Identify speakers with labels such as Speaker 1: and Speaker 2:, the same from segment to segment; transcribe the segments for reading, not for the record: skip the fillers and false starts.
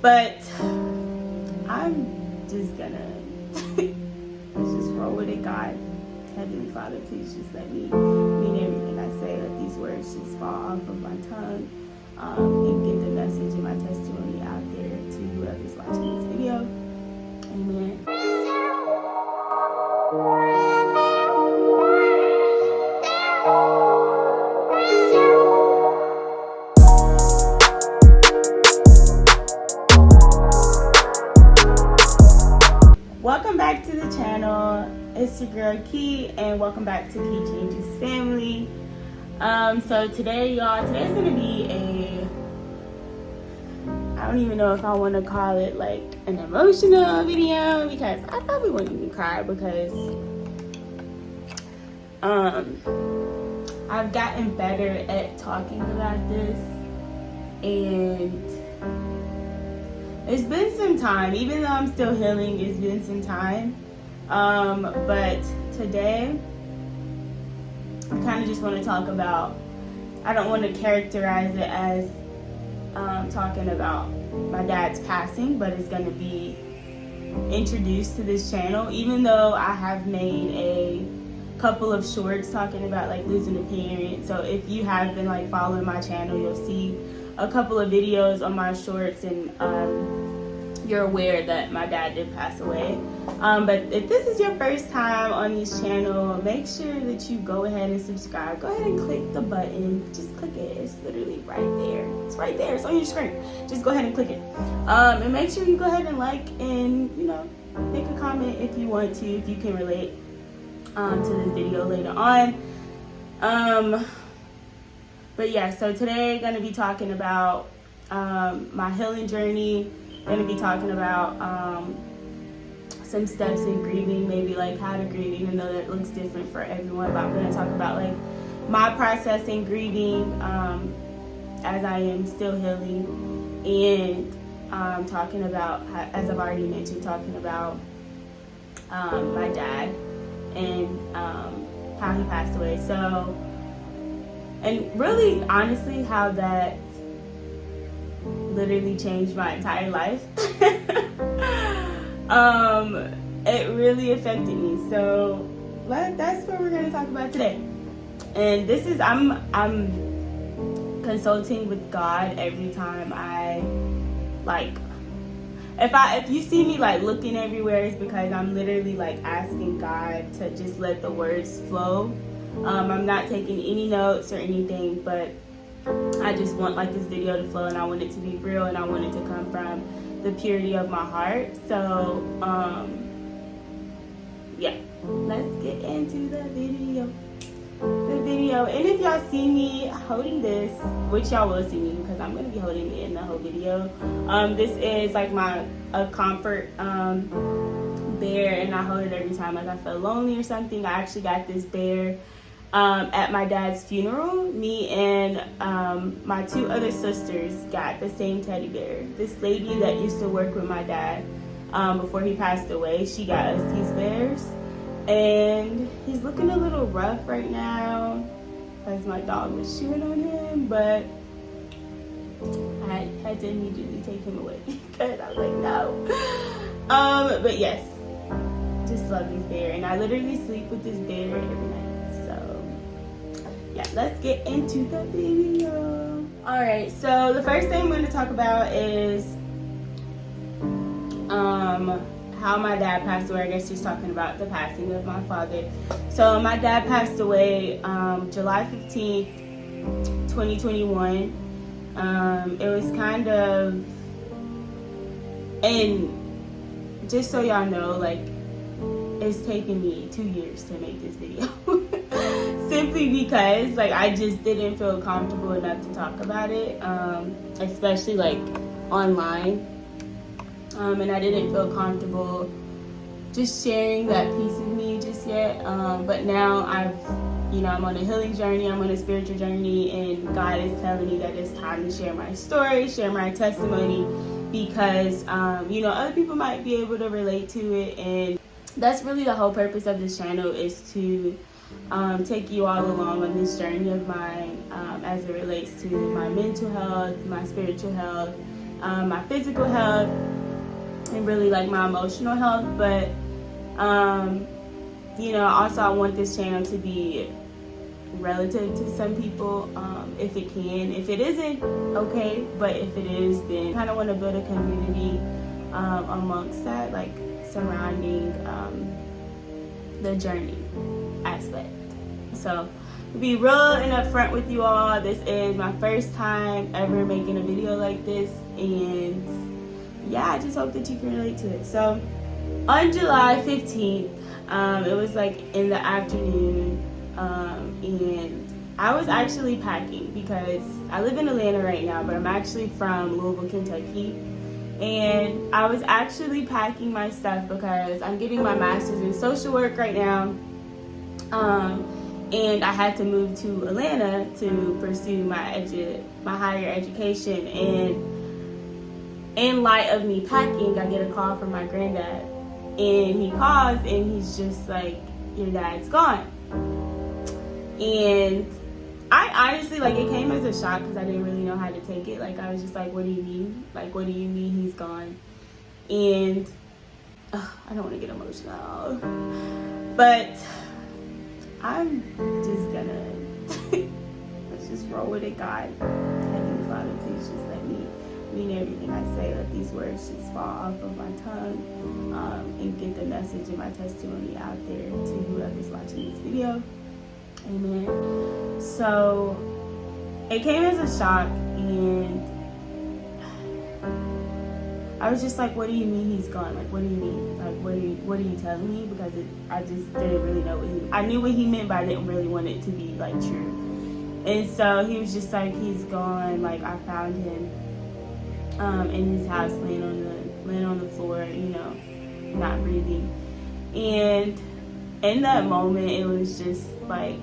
Speaker 1: But I'm just gonna let's just roll with it. God, Heavenly Father, please just let me mean everything I say. Let these words just fall off of my tongue, and get the message and my testimony out there to whoever's watching this video. Amen. Welcome back to the channel. It's your girl Key, and welcome back to KeeChanges family. So today, y'all, today's gonna be I don't even know if I want to call it like an emotional video, because I probably wouldn't even cry, because I've gotten better at talking about this, and it's been some time. Even though I'm still healing, it's been some time. But today, I kind of just want to talk about, I don't want to characterize it as talking about my dad's passing, but it's going to be introduced to this channel, even though I have made a couple of shorts talking about like losing a parent. So if you have been like following my channel, you'll see a couple of videos on my shorts, and you're aware that my dad did pass away. But if this is your first time on this channel, make sure that you go ahead and subscribe. Go ahead and click the button. Just click it. It's literally right there. It's right there. It's on your screen. Just go ahead and click it. And make sure you go ahead and like, and make a comment if you want to, if you can relate to this video later on. But yeah, so today I'm going to be talking about my healing journey. Going to be talking about some steps in grieving, maybe like how to grieve, even though that looks different for everyone. But I'm going to talk about like my process in grieving as I am still healing, and talking about, as I've already mentioned, talking about my dad and how he passed away. So, and really, honestly, how that literally changed my entire life. It really affected me. So that's what we're going to talk about today. And this is, I'm consulting with God every time I like, if you see me like looking everywhere, it's because I'm literally like asking God to just let the words flow. I'm not taking any notes or anything, but I just want like this video to flow, and I want it to be real, and I want it to come from the purity of my heart. So yeah, let's get into the video. And if y'all see me holding this, which y'all will see me because I'm gonna be holding it in the whole video, this is like a comfort bear, and I hold it every time like I feel lonely or something. I actually got this bear at my dad's funeral. Me and my two other sisters got the same teddy bear. This lady that used to work with my dad before he passed away, she got us these bears. And he's looking a little rough right now because my dog was chewing on him, but I had to immediately take him away because I was like, no. But yes, just love this bear, and I literally sleep with this bear every night. So yeah, let's get into the video. Alright, so the first thing I'm going to talk about is how my dad passed away. I guess just talking about the passing of my father. So my dad passed away July 15th, 2021. It was kind of, and just so y'all know, like, it's taken me 2 years to make this video. Simply because like I just didn't feel comfortable enough to talk about it, especially like online. And I didn't feel comfortable just sharing that piece of me just yet. But now I'm on a healing journey, I'm on a spiritual journey, and God is telling me that it's time to share my story, share my testimony, because, other people might be able to relate to it. And that's really the whole purpose of this channel, is to take you all along on this journey of mine, as it relates to my mental health, my spiritual health, my physical health and really like my emotional health. But also I want this channel to be relative to some people, if it can. If it isn't, okay, but if it is, then I kind of want to build a community amongst that, like surrounding the journey aspect. So to be real and upfront with you all, this is my first time ever making a video like this, and yeah, I just hope that you can relate to it. So on July 15th, it was like in the afternoon, and I was actually packing because I live in Atlanta right now, but I'm actually from Louisville, Kentucky. And I was actually packing my stuff because I'm getting my master's in social work right now. And I had to move to Atlanta to pursue my higher education. And in light of me packing, I get a call from my granddad. And he calls and he's just like, your dad's gone. And I honestly, like, it came as a shock because I didn't really know how to take it. Like, I was just like, what do you mean? Like, what do you mean he's gone? And I don't want to get emotional, but I'm just gonna let's just roll with it. God, Heavenly Father, please just let me mean everything I say. Let these words just fall off of my tongue, and get the message and my testimony out there to whoever's watching this video. Amen. So it came as a shock, and I was just like, what do you mean he's gone? Like, what do you mean? Like, what are you telling me? Because I just didn't really know I knew what he meant, but I didn't really want it to be like true. And so he was just like, he's gone. Like, I found him in his house laying on the floor, not breathing. And in that moment, it was just like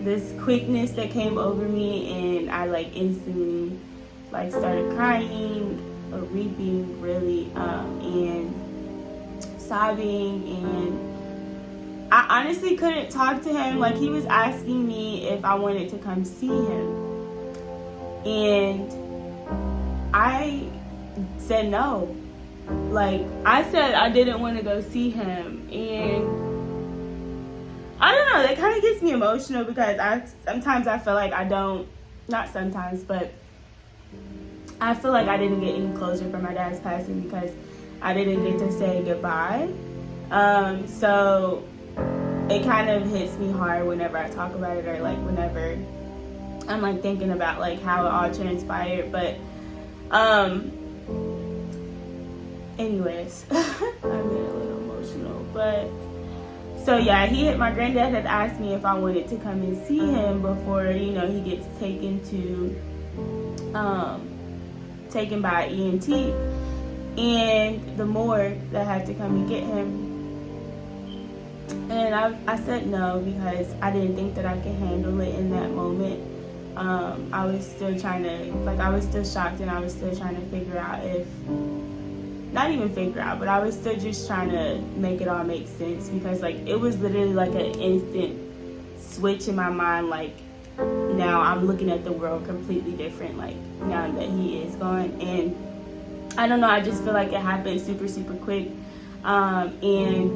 Speaker 1: this quickness that came over me, and I like instantly like started crying or weeping, really, and sobbing. And I honestly couldn't talk to him. Like, he was asking me if I wanted to come see him, and I said no. Like, I said I didn't want to go see him. And I don't know, that kind of gets me emotional because sometimes I feel like I don't, not sometimes, but I feel like I didn't get any closure from my dad's passing because I didn't get to say goodbye. So it kind of hits me hard whenever I talk about it, or like whenever I'm like thinking about like how it all transpired. But anyways, I get a little emotional. But so yeah, my granddad had asked me if I wanted to come and see him before, he gets taken by EMT and the morgue that had to come and get him. And I said no because I didn't think that I could handle it in that moment. I was still I was still shocked, and I was still trying to figure out but I was still just trying to make it all make sense, because like it was literally like an instant switch in my mind. Like, now I'm looking at the world completely different, like now that he is gone. And I don't know, I just feel like it happened super, super quick. And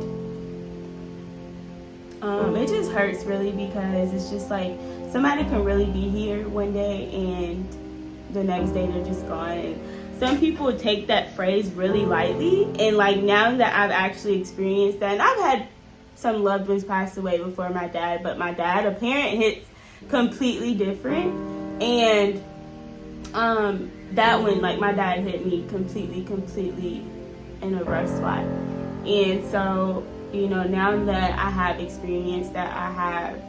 Speaker 1: it just hurts really, because it's just like somebody can really be here one day and the next day they're just gone. And some people take that phrase really lightly, and like now that I've actually experienced that, and I've had some loved ones pass away before my dad, but my dad, a parent, hits completely different. And that one, like, my dad hit me completely in a rough spot. And so, now that I have experienced that, I have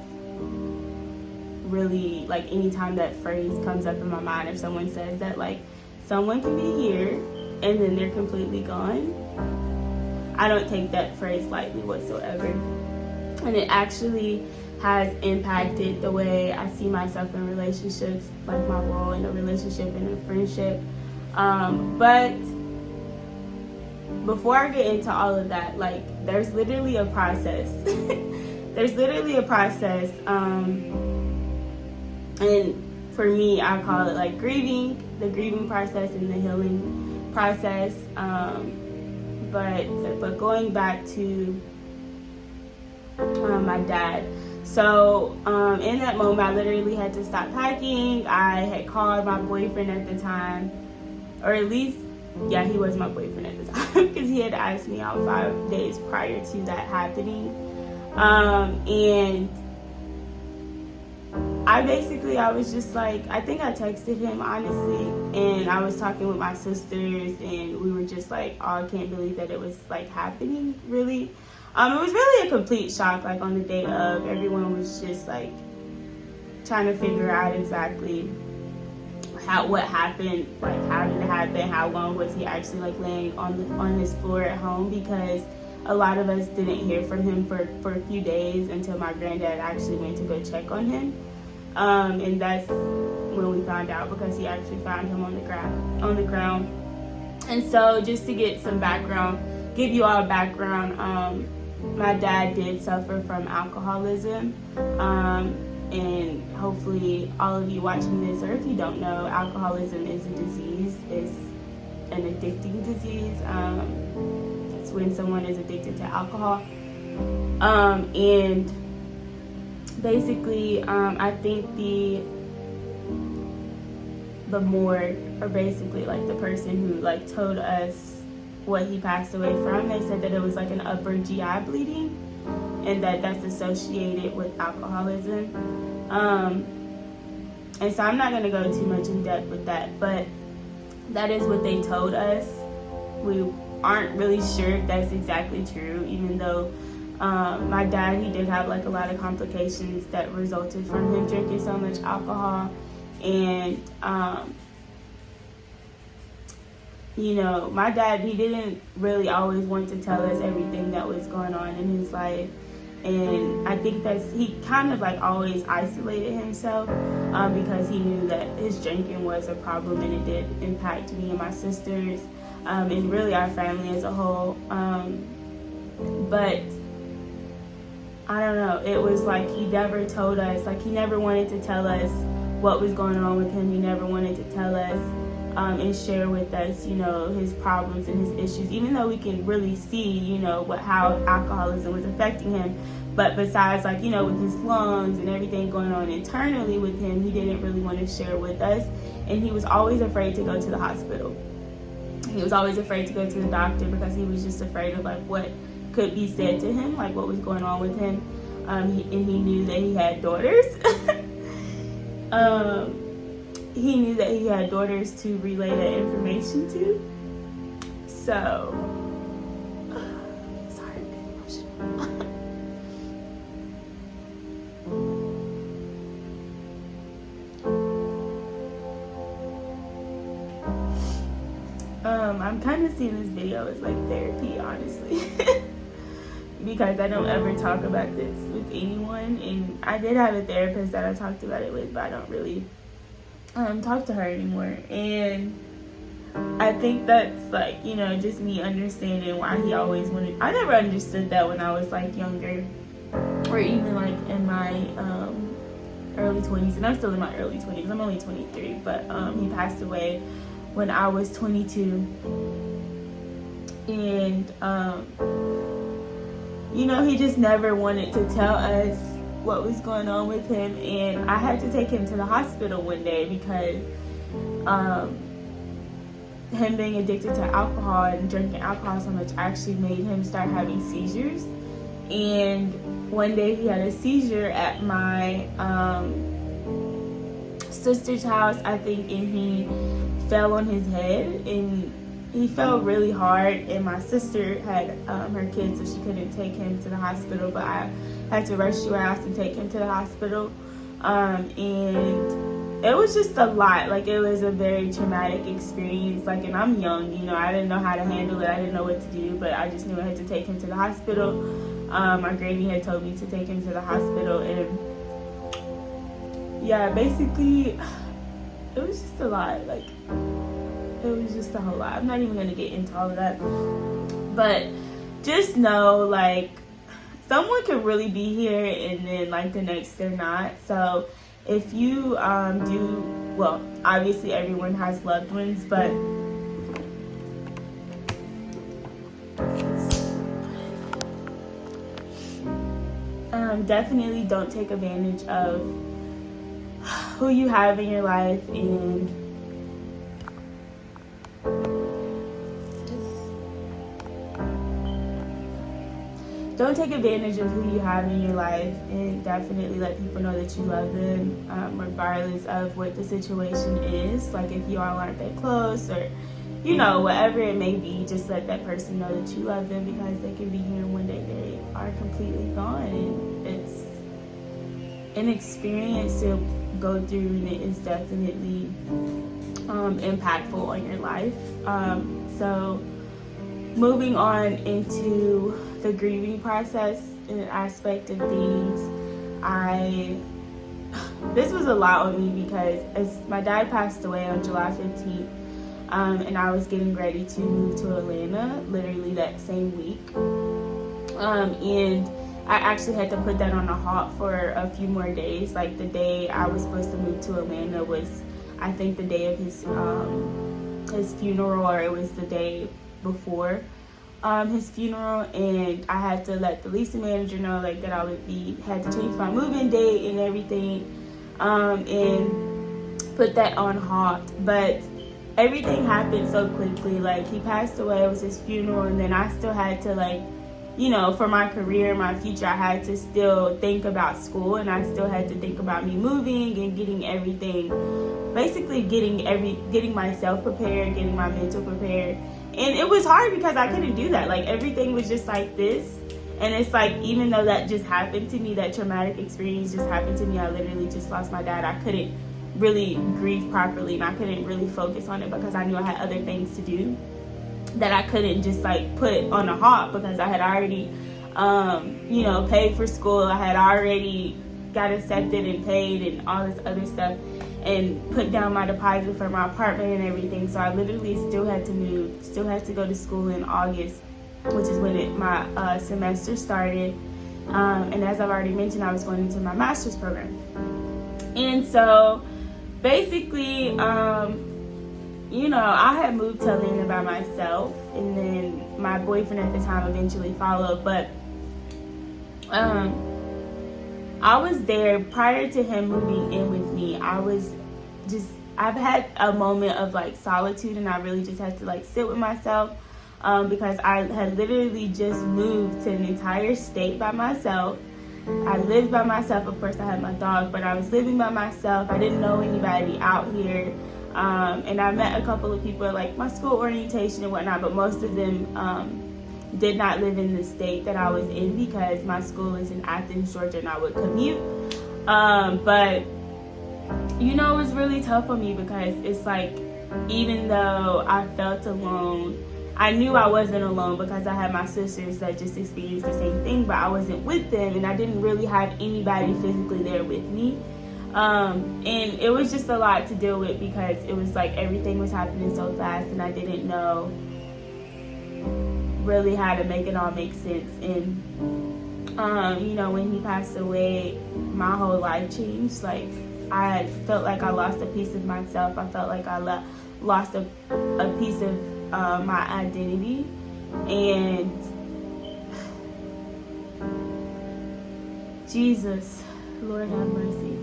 Speaker 1: really, like, anytime that phrase comes up in my mind, or someone says that, like, someone can be here and then they're completely gone, I don't take that phrase lightly whatsoever. And it actually has impacted the way I see myself in relationships, like my role in a relationship and a friendship. But before I get into all of that, like, there's literally a process. There's literally a process. And for me, I call it like grieving, the grieving process and the healing process. But going back to my dad. So in that moment, I literally had to stop packing. I had called my boyfriend at the time, or at least, yeah, he was my boyfriend at the time, because he had asked me out 5 days prior to that happening. And I was just like, I think I texted him, honestly, and I was talking with my sisters, and we were just like, oh, I can't believe that it was like happening, really. It was really a complete shock, like on the day of. Everyone was just like trying to figure out exactly what happened, like how did it happen, how long was he actually like laying on his floor at home, because a lot of us didn't hear from him for a few days until my granddad actually went to go check on him. And that's when we found out, because he actually found him on the ground. And so just to get some background, give you all a background, my dad did suffer from alcoholism. And hopefully all of you watching this, or if you don't know, alcoholism is a disease. It's an addicting disease. It's when someone is addicted to alcohol. And basically, I think the morgue, or basically like the person who like told us what he passed away from, they said that it was like an upper GI bleeding, and that's associated with alcoholism. And so I'm not going to go too much in depth with that, but that is what they told us. We aren't really sure if that's exactly true, even though my dad, he did have like a lot of complications that resulted from him drinking so much alcohol. And you know, my dad, he didn't really always want to tell us everything that was going on in his life. And I think he kind of like always isolated himself, because he knew that his drinking was a problem, and it did impact me and my sisters, and really our family as a whole. But I don't know, it was like he never told us, like he never wanted to tell us what was going on with him. He never wanted to tell us and share with us, you know, his problems and his issues, even though we can really see, you know, how alcoholism was affecting him. But besides, like, you know, with his lungs and everything going on internally with him, he didn't really want to share with us. And he was always afraid to go to the hospital. He was always afraid to go to the doctor, because he was just afraid of like what could be said to him, like what was going on with him. And he knew that he had daughters. He knew that he had daughters to relay that information to. So, sorry, I'm getting emotional. I'm kind of seeing this video as like therapy, honestly. Because I don't ever talk about this with anyone. And I did have a therapist that I talked about it with, but I don't really talk to her anymore. And I think that's like, you know, just me understanding why he always wanted. I never understood that when I was like younger, or even like in my early 20s. And I'm still in my early 20s. I'm only 23, but he passed away when I was 22. And you know, he just never wanted to tell us what was going on with him. And I had to take him to the hospital one day, because him being addicted to alcohol and drinking alcohol so much actually made him start having seizures. And one day he had a seizure at my sister's house, I think, and he fell on his head, and he fell really hard. And my sister had her kids, so she couldn't take him to the hospital, but I had to rush to her house to take him to the hospital. And it was just a lot. Like, it was a very traumatic experience. Like, and I'm young, you know, I didn't know how to handle it. I didn't know what to do, but I just knew I had to take him to the hospital. My granny had told me to take him to the hospital, and yeah, basically, it was just a lot. Like, it was just a whole lot. I'm not even going to get into all of that. But just know, like, someone could really be here and then, like, the next they're not. So if you well, obviously everyone has loved ones, but definitely don't take advantage of who you have in your life, and don't take advantage of who you have in your life, and definitely let people know that you love them, regardless of what the situation is. Like if you all aren't that close, or whatever it may be, just let that person know that you love them, because they can be here and one day they are completely gone, and it's an experience to go through, and it is definitely impactful on your life. So moving on into the grieving process and aspect of things, this was a lot on me, because as my dad passed away on July 15th, and I was getting ready to move to Atlanta literally that same week, and I actually had to put that on a halt for a few more days. Like the day I was supposed to move to Atlanta was, I think, the day of his funeral, or it was the day before his funeral, and I had to let the leasing manager know like that I had to change my move-in date and everything, and put that on halt. But everything happened so quickly. Like he passed away, it was his funeral, and then I still had to for my career, my future, I had to still think about school, and I still had to think about me moving and getting everything, basically getting myself prepared, getting my mental prepared. And it was hard because I couldn't do that. Like everything was just like this. And it's like, even though that just happened to me, that traumatic experience just happened to me, I literally just lost my dad. I couldn't really grieve properly, and I couldn't really focus on it because I knew I had other things to do that I couldn't just put on a halt, because I had already paid for school. I had already got accepted and paid and all this other stuff, and put down my deposit for my apartment and everything. So I literally still had to move, still had to go to school in August, which is when my semester started. And as I've already mentioned, I was going into my master's program. And so basically, I had moved to Atlanta by myself, and then my boyfriend at the time eventually followed. But I was there prior to him moving in with me. I've had a moment of solitude, and I really just had to sit with myself, because I had literally just moved to an entire state by myself. I lived by myself. Of course, I had my dog, but I was living by myself. I didn't know anybody out here. And I met a couple of people at my school orientation and whatnot, but most of them did not live in the state that I was in, because my school is in Athens, Georgia, and I would commute. But it was really tough on me, because it's even though I felt alone, I knew I wasn't alone, because I had my sisters that just experienced the same thing, but I wasn't with them, and I didn't really have anybody physically there with me. And it was just a lot to deal with, because it was everything was happening so fast, and I didn't know really how to make it all make sense. And when he passed away, my whole life changed. I felt like I lost a piece of myself. I felt like I lost a piece of my identity. And Jesus, Lord have mercy.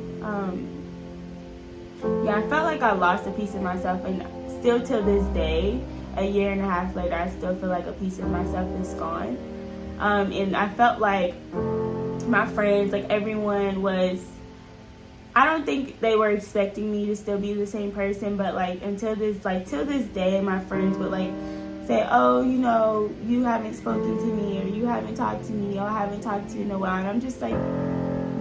Speaker 1: I felt like I lost a piece of myself, and still till this day, a year and a half later, I still feel like a piece of myself is gone. And I felt like my friends, everyone was, I don't think they were expecting me to still be the same person, but till this day, my friends would say, oh, you haven't spoken to me, or you haven't talked to me, or I haven't talked to you in a while. And I'm just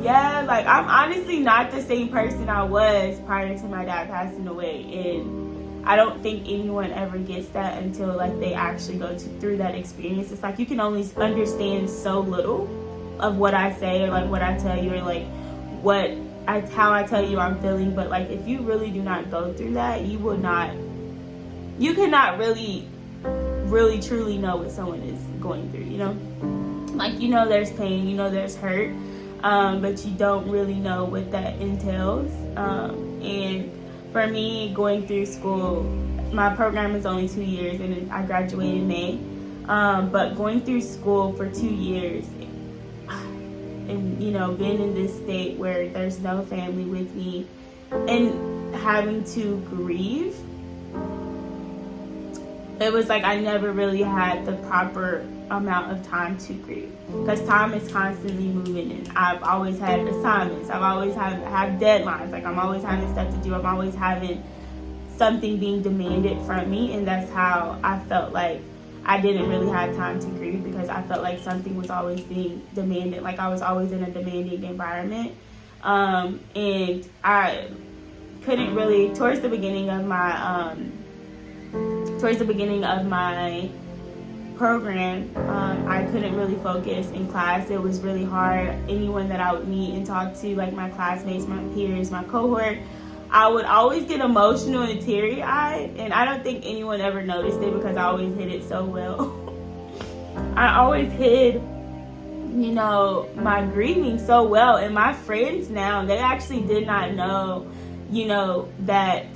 Speaker 1: yeah, I'm honestly not the same person I was prior to my dad passing away. And I don't think anyone ever gets that until they actually go through that experience. It's you can only understand so little of what I say, or what I tell you, or how I tell you I'm feeling. But if you really do not go through that, you cannot really truly know what someone is going through, there's pain, there's hurt. but you don't really know what that entails. And for me, going through school, my program is only 2 years, and I graduated in May. But going through school for 2 years, and being in this state where there's no family with me, and having to grieve, it was like I never really had the proper amount of time to grieve, because time is constantly moving, and I've always had assignments, I've always have deadlines, like I'm always having stuff to do, I'm always having something being demanded from me, and that's how I felt like I didn't really have time to grieve, because I felt like something was always being demanded, like I was always in a demanding environment. And I couldn't really, towards the beginning of my program, I couldn't really focus in class. It was really hard. Anyone that I would meet and talk to, like my classmates, my peers, my cohort, I would always get emotional and teary-eyed, and I don't think anyone ever noticed it because I always hid it so well. I always hid, my grieving so well, and my friends now, they actually did not know, that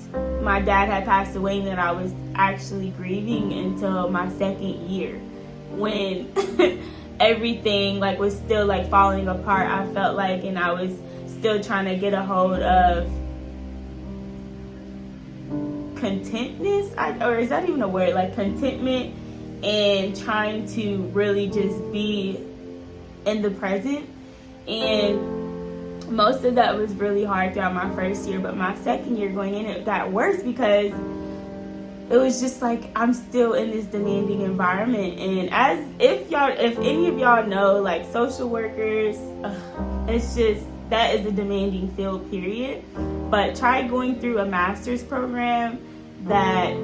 Speaker 1: my dad had passed away and that I was actually grieving until my second year, when everything was still falling apart, I felt like, and I was still trying to get a hold of contentness, or is that even a word, contentment, and trying to really just be in the present. And most of that was really hard throughout my first year, but my second year going in, it got worse, because it was just I'm still in this demanding environment. And if any of y'all know, social workers, it's just, that is a demanding field, period. But try going through a master's program that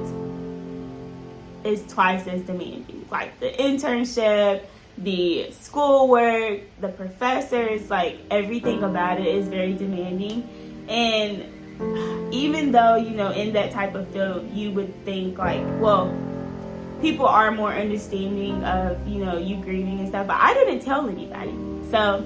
Speaker 1: is twice as demanding. The internship, the schoolwork, the professors, everything about it is very demanding. And even though, in that type of field, you would think people are more understanding of, you grieving and stuff, but I didn't tell anybody. So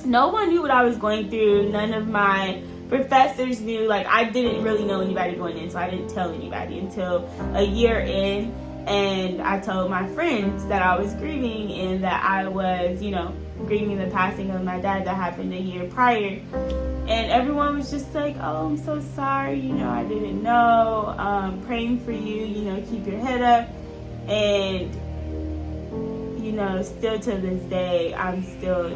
Speaker 1: no one knew what I was going through. None of my professors knew. I didn't really know anybody going in, so I didn't tell anybody until a year in, and I told my friends that I was grieving, and that I was, grieving the passing of my dad that happened a year prior. And everyone was just like, oh, I'm so sorry, I didn't know, praying for you, keep your head up. And still to this day, I'm still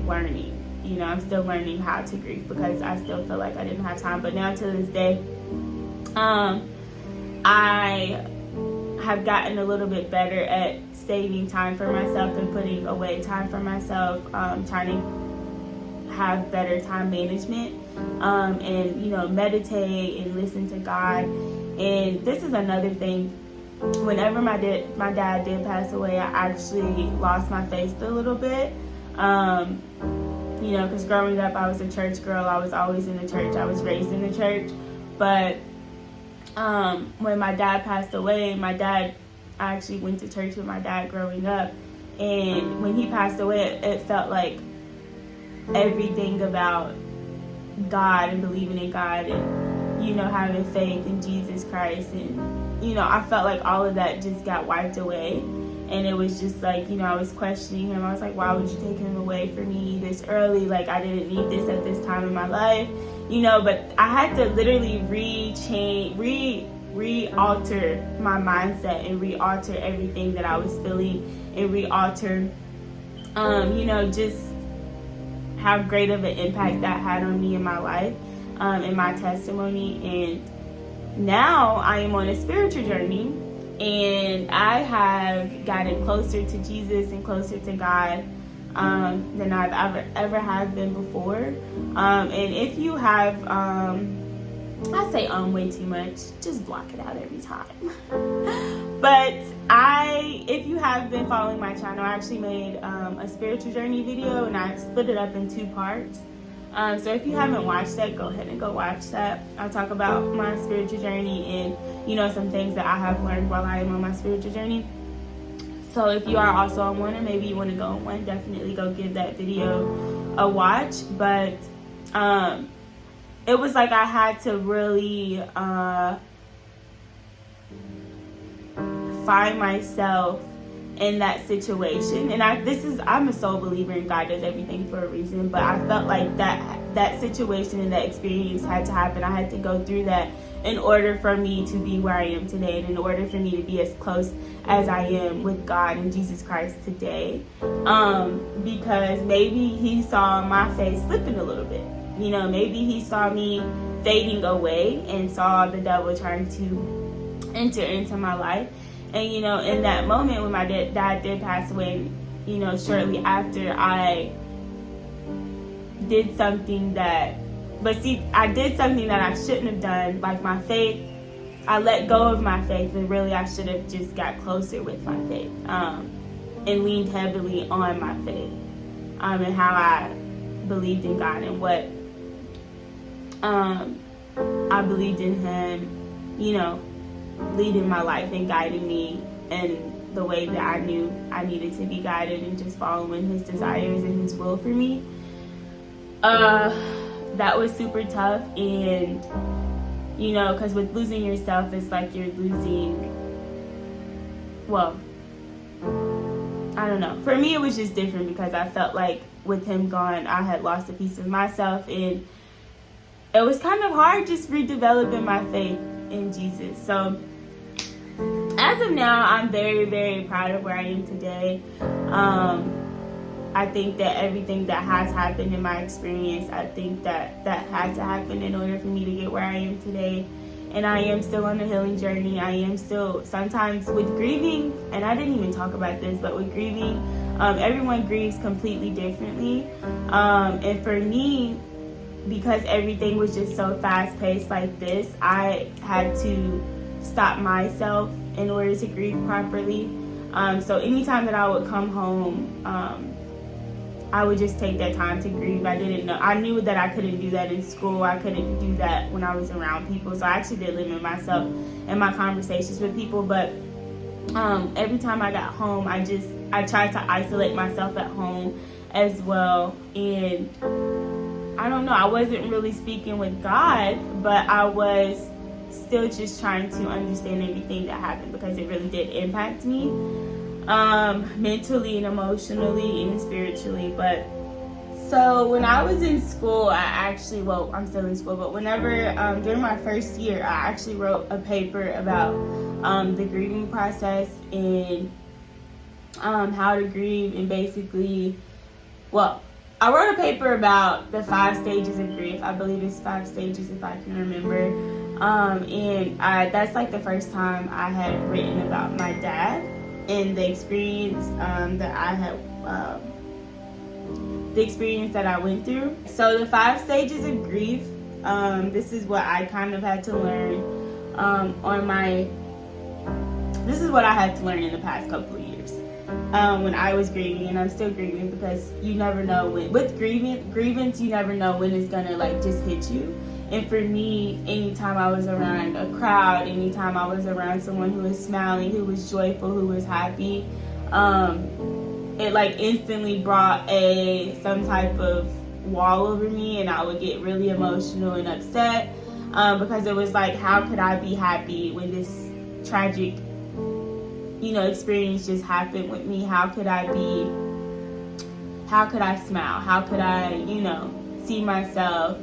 Speaker 1: learning. I'm still learning how to grieve, because I still feel like I didn't have time. But now to this day, I have gotten a little bit better at saving time for myself and putting away time for myself, trying to have better time management, and meditate and listen to God. And this is another thing. Whenever my dad did pass away, I actually lost my faith a little bit. Because growing up, I was a church girl. I was always in the church. I was raised in the church. But when my dad passed away, I actually went to church with my dad growing up. And when he passed away, it felt like everything about God and believing in God and, having faith in Jesus Christ. And, I felt like all of that just got wiped away. And it was just I was questioning him. I was like, why would you take him away from me this early? I didn't need this at this time in my life, but I had to literally re-alter my mindset and re-alter everything that I was feeling, and re-alter, just how great of an impact that had on me in my life, in my testimony. And now I am on a spiritual journey, and I have gotten closer to Jesus and closer to God than I've ever have been before. And if you have, I say way too much, just block it out every time. But if you have been following my channel, I actually made a spiritual journey video, and I split it up in 2 parts. So if you haven't watched that, go ahead and go watch that. I'll talk about my spiritual journey and, some things that I have learned while I am on my spiritual journey. So if you are also on one, or maybe you want to go on one, definitely go give that video a watch, but it was like I had to really find myself in that situation. And I'm a sole believer in God does everything for a reason, but I felt like that situation and that experience had to happen. I had to go through that in order for me to be where I am today, and in order for me to be as close as I am with God and Jesus Christ today. Because maybe he saw my faith slipping a little bit. Maybe he saw me fading away and saw the devil trying to enter into my life. And, in that moment when my dad did pass away, shortly after, I did something I did something that I shouldn't have done. Like my faith, I let go of my faith, and really I should have just got closer with my faith, and leaned heavily on my faith, and how I believed in God and what I believed in him, leading my life and guiding me in the way that I knew I needed to be guided, and just following his desires and his will for me. That was super tough, and because with losing yourself, it's like you're losing, well, I don't know. For me, it was just different because I felt like with him gone, I had lost a piece of myself, and it was kind of hard just redeveloping my faith in Jesus. So as of now, I'm very, very proud of where I am today. I think that everything that has happened in my experience, I think that had to happen in order for me to get where I am today. And I am still on the healing journey. I am still, sometimes with grieving, and I didn't even talk about this, but with grieving, everyone grieves completely differently. And for me, because everything was just so fast-paced like this, I had to stop myself in order to grieve properly. So anytime that I would come home, I would just take that time to grieve. I knew that I couldn't do that in school. I couldn't do that when I was around people. So I actually did limit myself in my conversations with people. But every time I got home, I tried to isolate myself at home as well. And I don't know, I wasn't really speaking with God, but I was still just trying to understand everything that happened, because it really did impact me. Mentally and emotionally and spiritually. But so when I was in school, I'm still in school, but during my first year, I actually wrote a paper about the grieving process and how to grieve, and basically, I wrote a paper about the 5 stages of grief. I believe it's 5 stages if I can remember. And that's like the first time I had written about my dad and the experience that I had, the experience that I went through. So the 5 stages of grief, this is what I kind of had to learn this is what I had to learn in the past couple of years when I was grieving, and I'm still grieving, because you never know with grievance, you never know when it's gonna just hit you. And for me, anytime I was around a crowd, anytime I was around someone who was smiling, who was joyful, who was happy, it instantly brought some type of wall over me, and I would get really emotional and upset, because it was like, how could I be happy when this tragic, experience just happened with me? How could I smile? How could I, see myself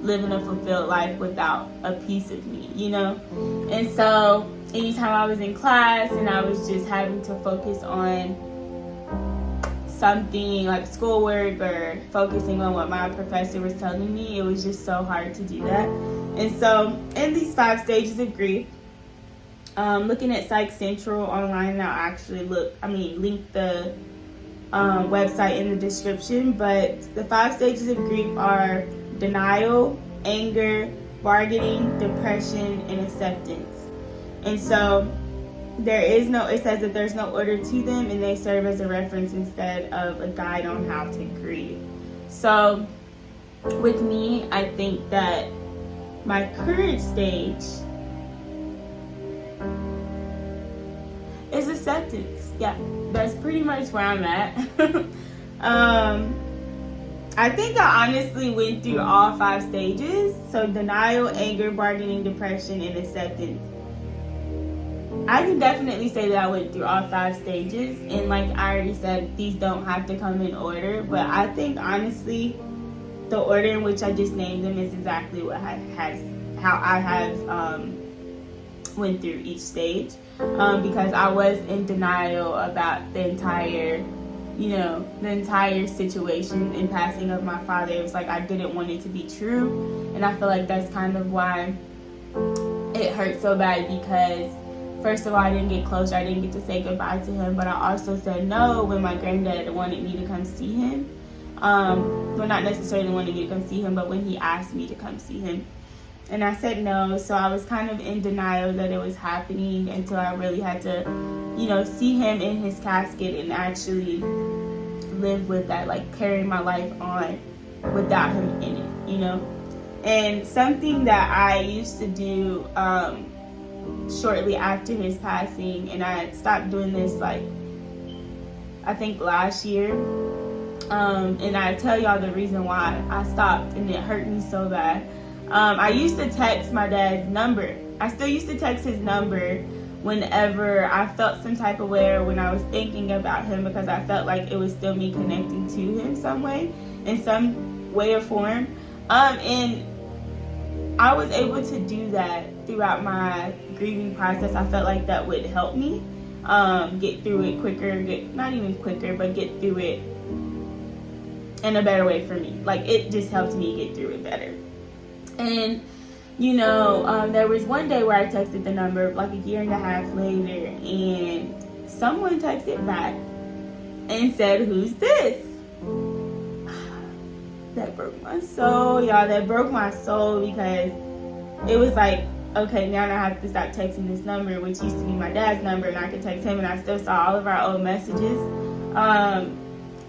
Speaker 1: living a fulfilled life without a piece of me, And so anytime I was in class and I was just having to focus on something like schoolwork or focusing on what my professor was telling me, it was just so hard to do that. And so in these 5 stages of grief, looking at Psych Central online, and I'll actually link the website in the description, but the 5 stages of grief are denial, anger, bargaining, depression, and acceptance. And so it says that there's no order to them, and they serve as a reference instead of a guide on how to grieve. So with me, I think that my current stage is acceptance. Yeah, that's pretty much where I'm at. I think I honestly went through all 5 stages. So denial, anger, bargaining, depression, and acceptance. I can definitely say that I went through all 5 stages. And like I already said, these don't have to come in order. But I think honestly, the order in which I just named them is exactly what how I have went through each stage. Because I was in denial about the entire situation and passing of my father. It was like I didn't want it to be true, and I feel like that's kind of why it hurt so bad, because first of all, I didn't get closure. I didn't get to say goodbye to him, but I also said no when my granddad wanted me to come see him. Well, not necessarily wanted me to come see him, but when he asked me to come see him. And I said no, so I was kind of in denial that it was happening until I really had to, see him in his casket and actually live with that, like carry my life on without him in it, And something that I used to do shortly after his passing, and I stopped doing this like I think last year, and I tell y'all the reason why I stopped, and it hurt me so bad. I used to text my dad's number. I still used to text his number whenever I felt some type of way, or when I was thinking about him, because I felt like it was still me connecting to him some way, in some way or form. And I was able to do that throughout my grieving process. I felt like that would help me get through it quicker, not even quicker, but get through it in a better way for me. Like, it just helped me get through it better. And there was one day where I texted the number like a year and a half later, and someone texted back and said, "Who's this?" That broke my soul, y'all. That broke my soul, because it was like, okay, now I have to stop texting this number, which used to be my dad's number, and I could text him, and I still saw all of our old messages.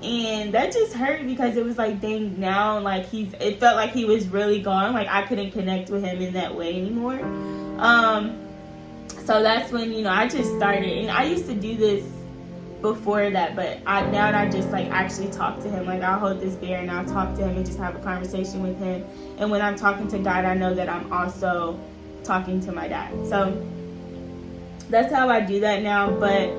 Speaker 1: And that just hurt, because it was like, dang, now like it felt like he was really gone. Like I couldn't connect with him in that way anymore. So that's when, I just started, and I used to do this before that, but now I just like actually talk to him. Like I'll hold this beer and I'll talk to him and just have a conversation with him. And when I'm talking to God, I know that I'm also talking to my dad. So that's how I do that now. But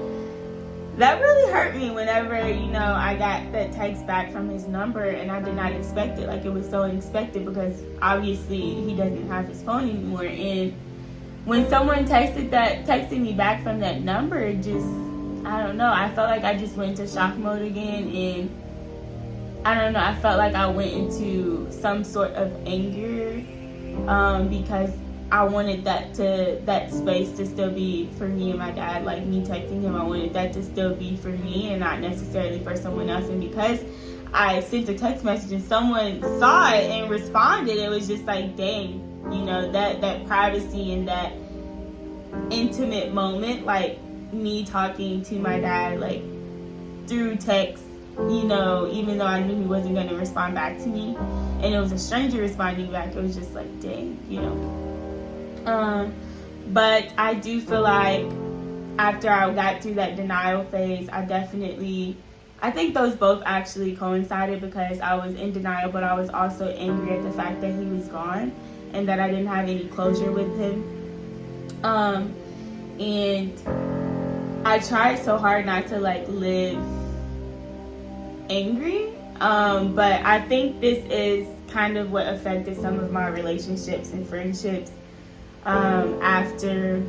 Speaker 1: that really hurt me whenever, I got that text back from his number, and I did not expect it. Like, it was so unexpected, because obviously he doesn't have his phone anymore. And when someone texted me back from that number, it just, I don't know, I felt like I just went into shock mode again. And I don't know, I felt like I went into some sort of anger, because I wanted that space to still be for me and my dad. Like me texting him, I wanted that to still be for me and not necessarily for someone else. And because I sent a text message and someone saw it and responded, it was just like, dang, that privacy and that intimate moment, like me talking to my dad, like through text, even though I knew he wasn't going to respond back to me, and it was a stranger responding back, it was just like, dang, But I do feel like after I got through that denial phase, I think those both actually coincided, because I was in denial, but I was also angry at the fact that he was gone and that I didn't have any closure with him. And I tried so hard not to like live angry. But I think this is kind of what affected some of my relationships and friendships after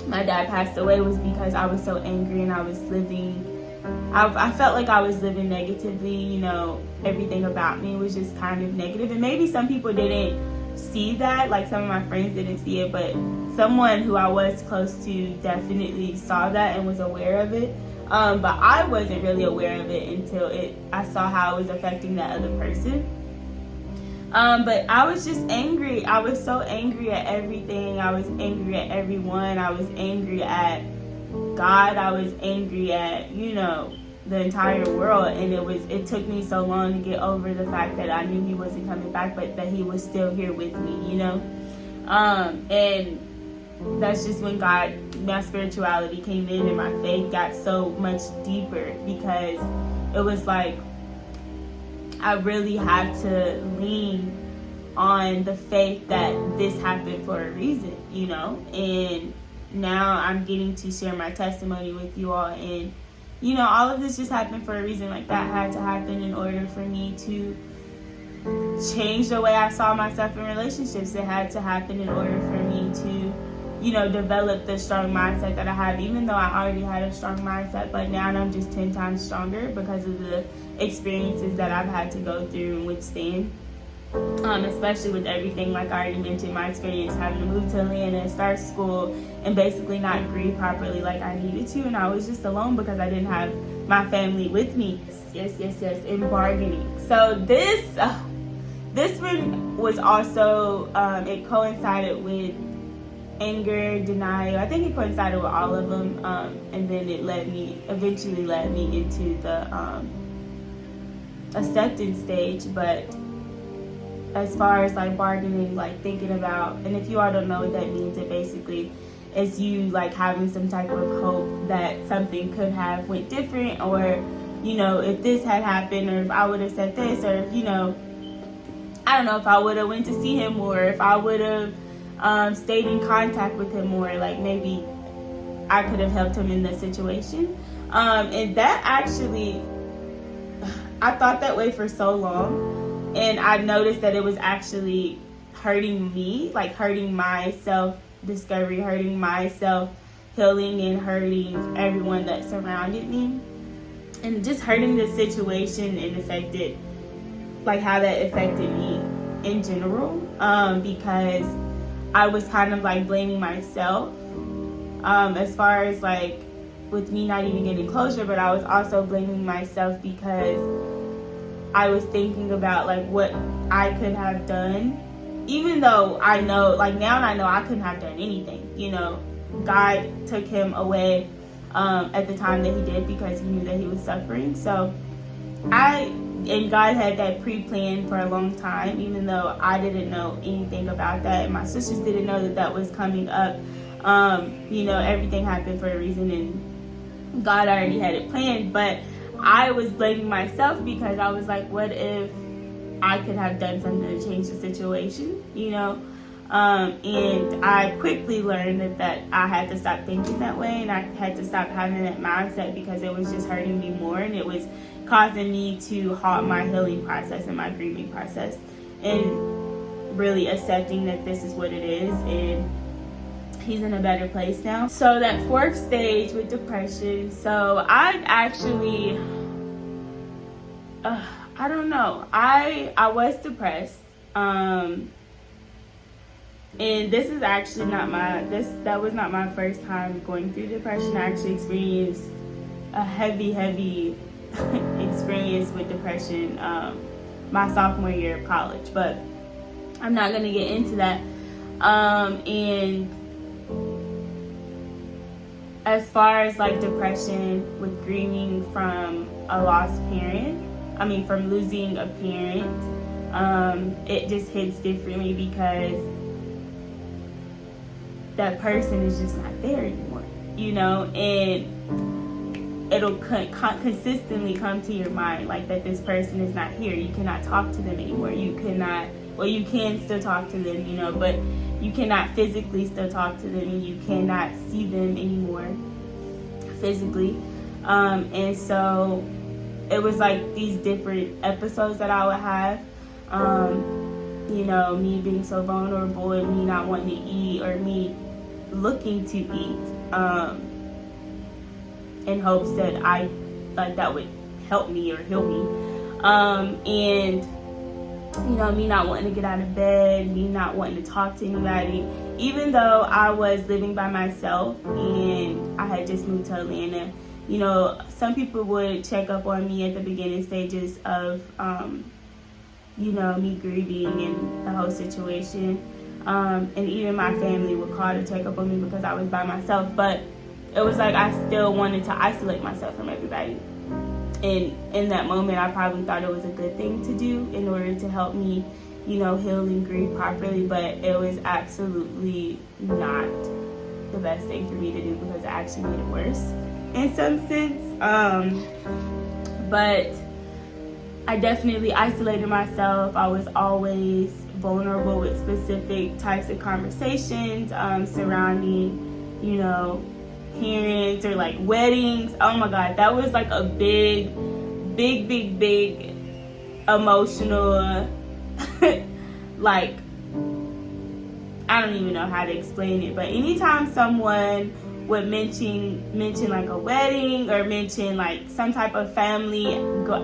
Speaker 1: my dad passed away, was because I was so angry, and I was I felt like I was living negatively. Everything about me was just kind of negative. And maybe some people didn't see that, like some of my friends didn't see it, but someone who I was close to definitely saw that and was aware of it. But I wasn't really aware of it until I saw how it was affecting that other person. But I was just angry. I was so angry at everything. I was angry at everyone. I was angry at God. I was angry at, the entire world. And it took me so long to get over the fact that I knew he wasn't coming back, but that he was still here with me, And that's just when my spirituality came in, and my faith got so much deeper, because it was like, I really have to lean on the faith that this happened for a reason, you know. And now I'm getting to share my testimony with you all, and you know, all of this just happened for a reason. Like, that had to happen in order for me to change the way I saw myself in relationships. It had to happen in order for me to, you know, develop the strong mindset that I have, even though I already had a strong mindset, but now I'm just 10 times stronger because of the experiences that I've had to go through and withstand. Especially with everything, like I already mentioned, my experience having to move to Atlanta, start school, and basically not grieve properly like I needed to. And I was just alone because I didn't have my family with me. Yes, in bargaining. So this one was also, it coincided with anger, denial. I think it coincided with all of them. And then it eventually led me into the acceptance stage. But as far as like bargaining, like thinking about, and if you all don't know what that means, it basically is you like having some type of hope that something could have went different, or, you know, if this had happened, or if I would have said this, or if, you know, I don't know, if I would have went to see him more, if I would have stayed in contact with him more, like maybe I could have helped him in the situation. And that actually, I thought that way for so long. And I noticed that it was actually hurting me, like hurting my self-discovery, hurting my self-healing, and hurting everyone that surrounded me. And just hurting the situation and affected, like how that affected me in general. Because I was kind of like blaming myself as far as like with me not even getting closure, but I was also blaming myself because I was thinking about like what I could have done, even though I know, like now I know I couldn't have done anything. You know, God took him away at the time that he did because he knew that he was suffering. So and God had that pre-planned for a long time, even though I didn't know anything about that, and my sisters didn't know that that was coming up. You know, everything happened for a reason, and God already had it planned. But I was blaming myself because I was like, what if I could have done something to change the situation, you know? And I quickly learned that I had to stop thinking that way, and I had to stop having that mindset because it was just hurting me more, and it was causing me to halt my healing process and my grieving process, and really accepting that this is what it is, and he's in a better place now. So that fourth stage with depression, so I actually, I don't know, I was depressed, and this is actually that was not my first time going through depression. I actually experienced a heavy experience with depression my sophomore year of college, but I'm not going to get into that. And as far as like depression with grieving from a lost parent, from losing a parent, it just hits differently because that person is just not there anymore, you know, and it'll consistently come to your mind like that this person is not here. You cannot talk to them anymore. You can still talk to them, you know, but you cannot physically still talk to them, and you cannot see them anymore physically. And so it was like these different episodes that I would have, you know, me being so vulnerable and me not wanting to eat, or me looking to eat in hopes that that would help me or heal me, and you know, me not wanting to get out of bed, me not wanting to talk to anybody, even though I was living by myself and I had just moved to Atlanta. You know, some people would check up on me at the beginning stages of you know, me grieving and the whole situation, and even my family would call to check up on me because I was by myself. But it was like I still wanted to isolate myself from everybody. And in that moment, I probably thought it was a good thing to do in order to help me, you know, heal and grieve properly. But it was absolutely not the best thing for me to do because it actually made it worse in some sense. But I definitely isolated myself. I was always vulnerable with specific types of conversations surrounding, parents or like weddings. Oh my God, that was like a big emotional, like, I don't even know how to explain it, but anytime someone would mention like a wedding or mention like some type of family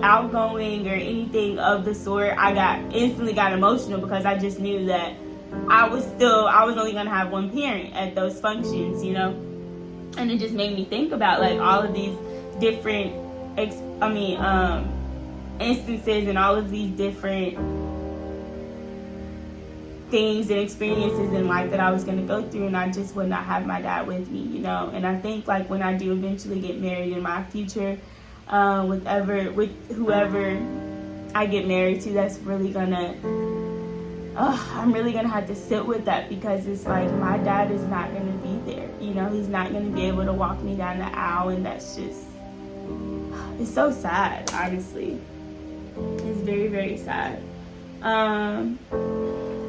Speaker 1: outgoing or anything of the sort, I instantly got emotional, because I just knew that I was only gonna have one parent at those functions, and it just made me think about like all of these different instances and all of these different things and experiences in life that I was going to go through, and I just would not have my dad with me, and I think like when I do eventually get married in my future, with whoever I get married to, that's really gonna I'm really gonna have to sit with that, because it's like my dad is not gonna be there, he's not gonna be able to walk me down the aisle, and that's just, it's so sad, honestly. It's very, very sad.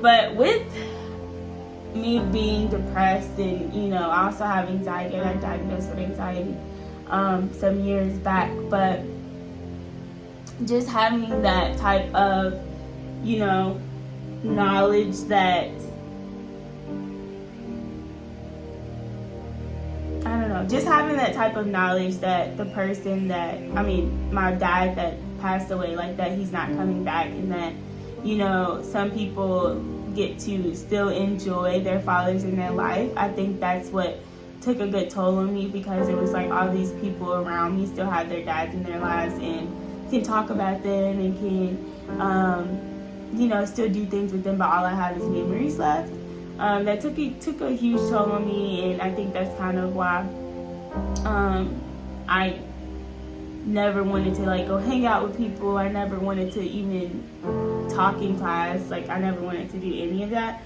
Speaker 1: But with me being depressed and, I also have anxiety. I got diagnosed with anxiety some years back. But just having that type of, knowledge that, I don't know, just having that type of knowledge that the person my dad that passed away like that, he's not coming back, and that, some people get to still enjoy their fathers in their life. I think that's what took a good toll on me, because it was like all these people around me still have their dads in their lives and can talk about them and can, still do things with them, but all I have is memories left. That took a huge toll on me, and I think that's kind of why I never wanted to like go hang out with people. I never wanted to even talk in class. Like, I never wanted to do any of that.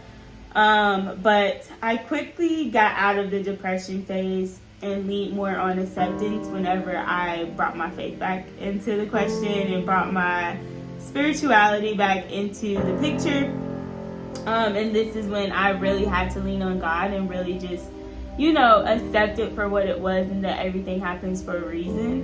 Speaker 1: But I quickly got out of the depression phase and leaned more on acceptance whenever I brought my faith back into the question and brought my spirituality back into the picture. And this is when I really had to lean on God and really just, accept it for what it was, and that everything happens for a reason.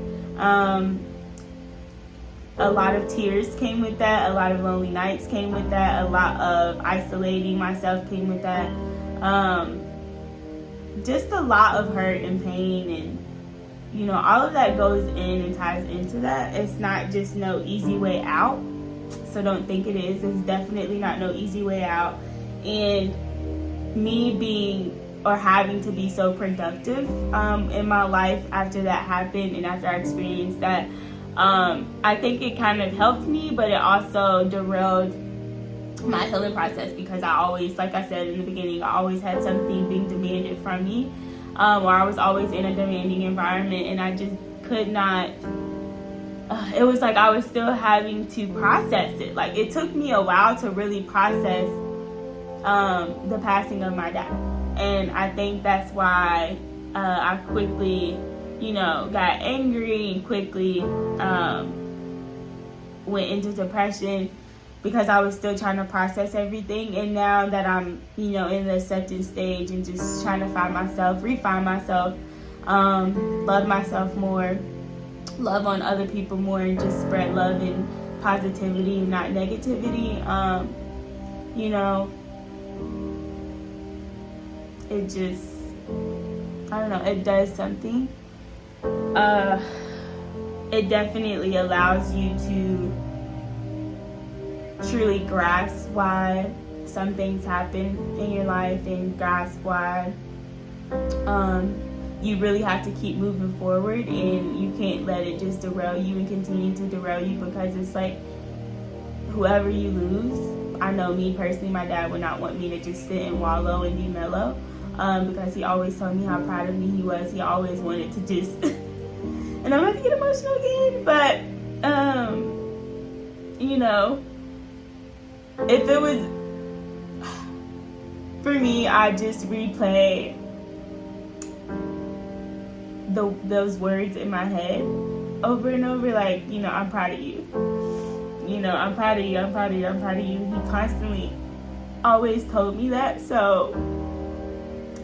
Speaker 1: A lot of tears came with that. A lot of lonely nights came with that. A lot of isolating myself came with that. Just a lot of hurt and pain, and all of that goes in and ties into that. It's not just no easy way out, so don't think it is. It's definitely not no easy way out. And me being or having to be so productive in my life after that happened, and after I experienced that, I think it kind of helped me, but it also derailed my healing process, because I always, like I said in the beginning, I always had something being demanded from me, or I was always in a demanding environment, and I just could not, it was like I was still having to process it. Like, it took me a while to really process the passing of my dad, and I think that's why I quickly got angry and quickly went into depression, because I was still trying to process everything. And now that I'm, in the acceptance stage and just trying to find myself, refine myself, love myself more, love on other people more, and just spread love and positivity and not negativity, it just, I don't know, it does something. It definitely allows you to truly grasp why some things happen in your life, and grasp why you really have to keep moving forward, and you can't let it just derail you and continue to derail you, because it's like whoever you lose, I know me personally, my dad would not want me to just sit and wallow and be mellow, because he always told me how proud of me he was. He always wanted to just and I'm about to get emotional again, but if it was for me, I just replay those words in my head over and over, like, I'm proud of you. I'm proud of you, I'm proud of you, I'm proud of you. He constantly always told me that. So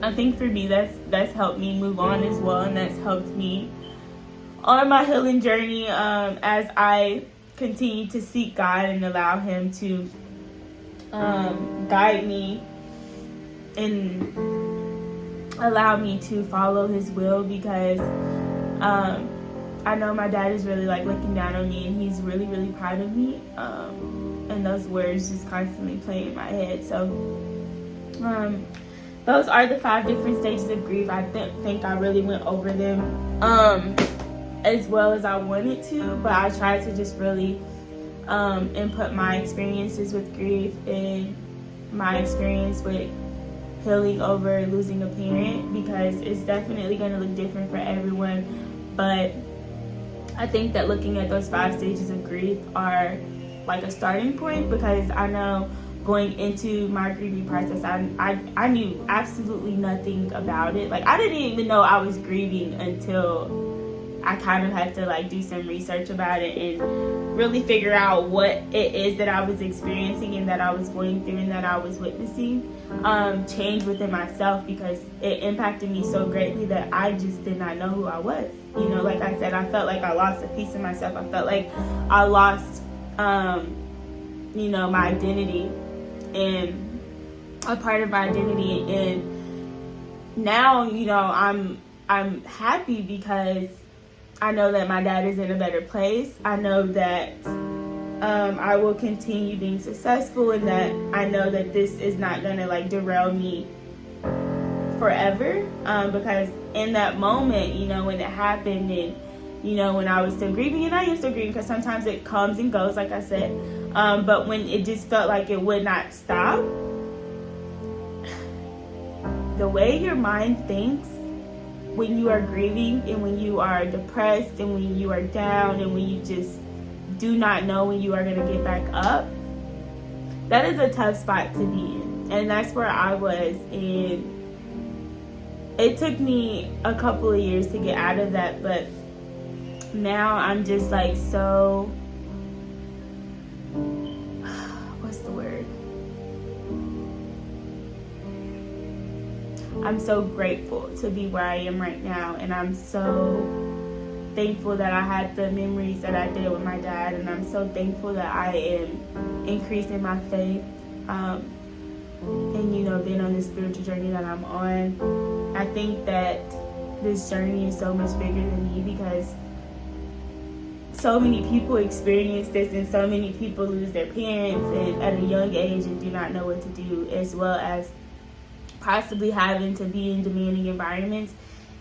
Speaker 1: I think for me, that's helped me move on as well, and that's helped me on my healing journey, as I continue to seek God and allow Him to guide me and allow me to follow His will, because I know my dad is really like looking down on me, and he's really, really proud of me, and those words just constantly play in my head. So those are the 5 different stages of grief. I think I really went over them as well as I wanted to, but I tried to just really input my experiences with grief and my experience with healing over losing a parent, because it's definitely going to look different for everyone. But I think that looking at those 5 stages of grief are like a starting point, because I know going into my grieving process, I knew absolutely nothing about it. Like, I didn't even know I was grieving until I kind of had to like do some research about it and really figure out what it is that I was experiencing and that I was going through and that I was witnessing change within myself, because it impacted me so greatly that I just did not know who I was. Like I said, I felt like I lost a piece of myself. I felt like I lost my identity and a part of my identity. And now, I'm happy, because I know that my dad is in a better place. I know that I will continue being successful, and that I know that this is not going to like derail me forever, because in that moment, when it happened, and when I was still grieving, and I am still grieving, because sometimes it comes and goes, like I said, but when it just felt like it would not stop, the way your mind thinks when you are grieving, and when you are depressed, and when you are down, and when you just do not know when you are going to get back up, that is a tough spot to be in. And that's where I was. And it took me a couple of years to get out of that, but now I'm just like so, what's the word? I'm so grateful to be where I am right now, and I'm so thankful that I had the memories that I did with my dad, and I'm so thankful that I am increasing my faith, and being on this spiritual journey that I'm on. I think that this journey is so much bigger than me, because so many people experience this, and so many people lose their parents and at a young age and do not know what to do, as well as possibly having to be in demanding environments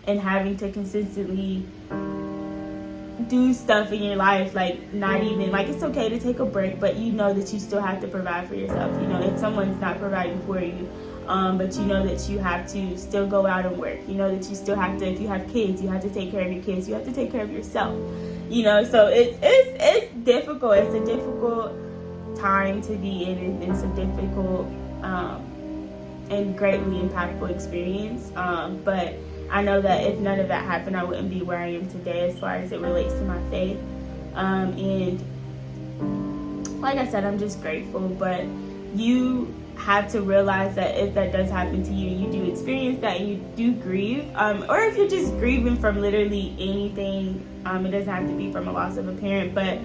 Speaker 1: and having to consistently do stuff in your life, like not even, like it's okay to take a break, but that you still have to provide for yourself. If someone's not providing for you, but that you have to still go out and work, that you still have to, if you have kids, you have to take care of your kids, you have to take care of yourself, so it's difficult. It's a difficult time to be in, and it's a difficult and greatly impactful experience, but I know that if none of that happened, I wouldn't be where I am today as far as it relates to my faith, and like I said, I'm just grateful. But you have to realize that if that does happen to you, you do experience that, and you do grieve, or if you're just grieving from literally anything, it doesn't have to be from a loss of a parent, but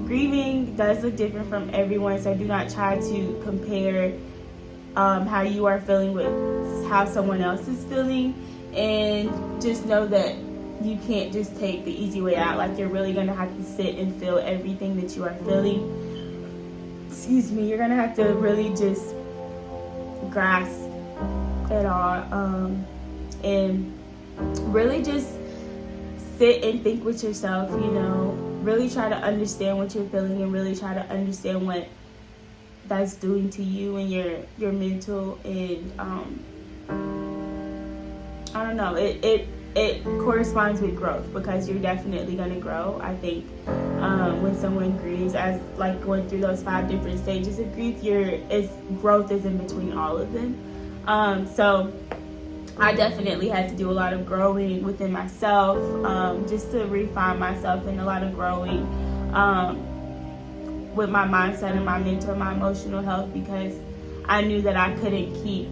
Speaker 1: grieving does look different from everyone, so do not try to compare how you are feeling with how someone else is feeling, and just know that you can't just take the easy way out. Like, you're really going to have to sit and feel everything that you are feeling. You're going to have to really just grasp it all, and really just sit and think with yourself, really try to understand what you're feeling, and really try to understand what that's doing to you and your mental, and I don't know, it corresponds with growth, because you're definitely going to grow. I think when someone grieves, as like going through those 5 different stages of grief, growth is in between all of them, so I definitely had to do a lot of growing within myself, just to refine myself, and a lot of growing with my mindset and my mental and my emotional health, because I knew that I couldn't keep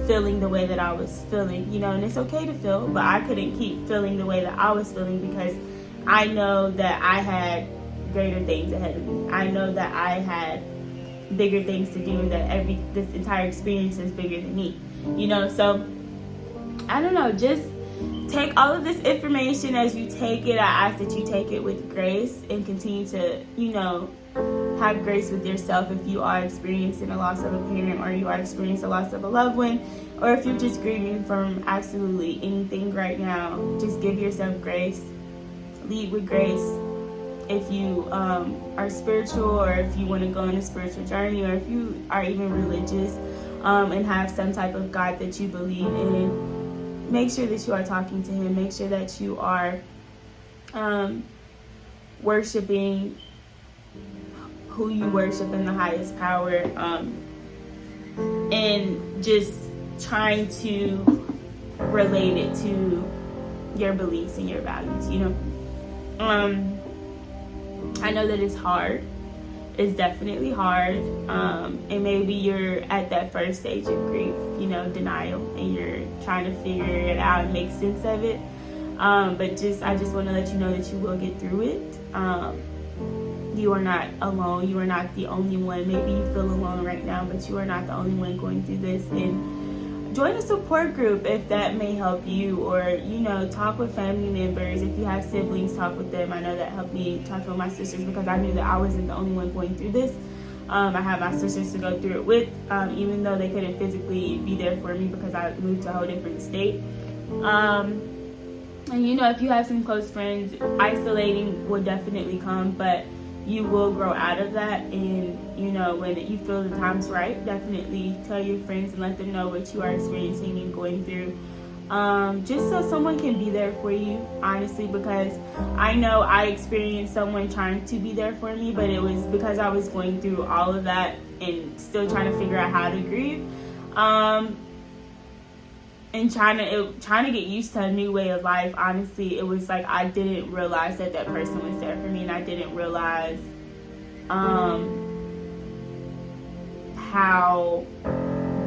Speaker 1: feeling the way that I was feeling, and it's okay to feel, but I couldn't keep feeling the way that I was feeling, because I know that I had greater things ahead of me. I know that I had bigger things to do, and that this entire experience is bigger than me, so I don't know, just take all of this information as you take it. I ask that you take it with grace and continue to, have grace with yourself if you are experiencing a loss of a parent, or you are experiencing a loss of a loved one, or if you're just grieving from absolutely anything right now. Just give yourself grace. Lead with grace. If you are spiritual, or if you want to go on a spiritual journey, or if you are even religious and have some type of God that you believe in, make sure that you are talking to him. Make sure that you are worshiping who you worship in the highest power, and just trying to relate it to your beliefs and your values. I know that it's hard. It's definitely hard, and maybe you're at that first stage of grief, denial, and you're trying to figure it out and make sense of it. But I just want to let you know that you will get through it. You are not alone. You are not the only one. Maybe you feel alone right now, but you are not the only one going through this. And join a support group if that may help you, or talk with family members. If you have siblings, talk with them. I know that helped me talk with my sisters, because I knew that I wasn't the only one going through this. I had my sisters to go through it with, even though they couldn't physically be there for me because I moved to a whole different state. And if you have some close friends, isolating will definitely come, but you will grow out of that. And when you feel the time's right, definitely tell your friends and let them know what you are experiencing and going through, just so someone can be there for you, honestly, because I know I experienced someone trying to be there for me, but it was because I was going through all of that and still trying to figure out how to grieve, and trying to get used to a new way of life. Honestly, it was like I didn't realize that person was there for me, and I didn't realize how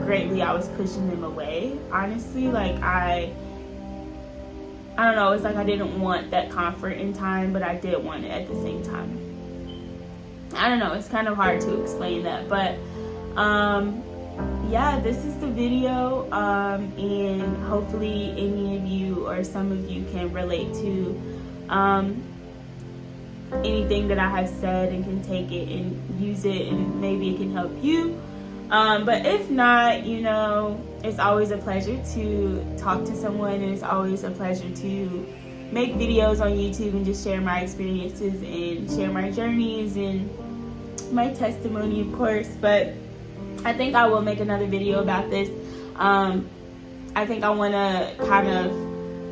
Speaker 1: greatly I was pushing them away. Honestly, like I don't know, it's like I didn't want that comfort in time, but I did want it at the same time. I don't know, it's kind of hard to explain that, but yeah, this is the video, and hopefully any of you or some of you can relate to anything that I have said and can take it and use it, and maybe it can help you. But if not, it's always a pleasure to talk to someone, and it's always a pleasure to make videos on YouTube and just share my experiences and share my journeys and my testimony, of course. But I think I will make another video about this. I think I want to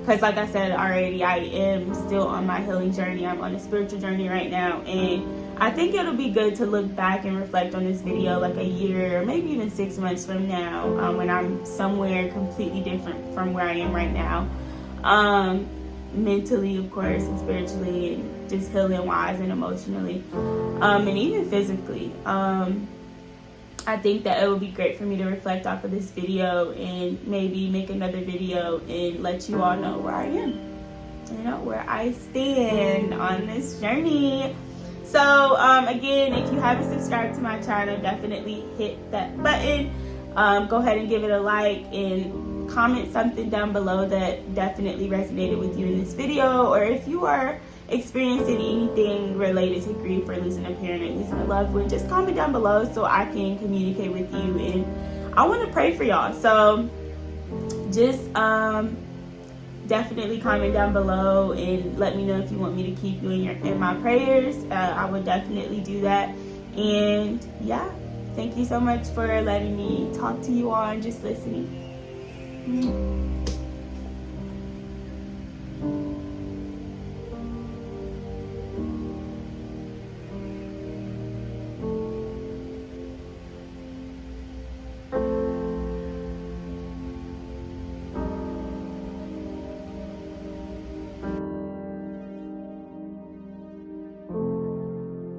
Speaker 1: because like I said already, I am still on my healing journey. I'm on a spiritual journey right now, and I think it'll be good to look back and reflect on this video like a year or maybe even 6 months from now, when I'm somewhere completely different from where I am right now, mentally, of course, and spiritually, and just healing wise and emotionally, and even physically. I think that it would be great for me to reflect off of this video and maybe make another video and let you all know where I am, where I stand on this journey. So again, if you haven't subscribed to my channel, definitely hit that button. Go ahead and give it a like and comment something down below that definitely resonated with you in this video, or if you are experiencing anything related to grief or losing a parent or losing a loved one, just comment down below so I can communicate with you, and I want to pray for y'all. So just definitely comment down below and let me know if you want me to keep you in my prayers. I would definitely do that. And yeah, thank you so much for letting me talk to you all and just listening.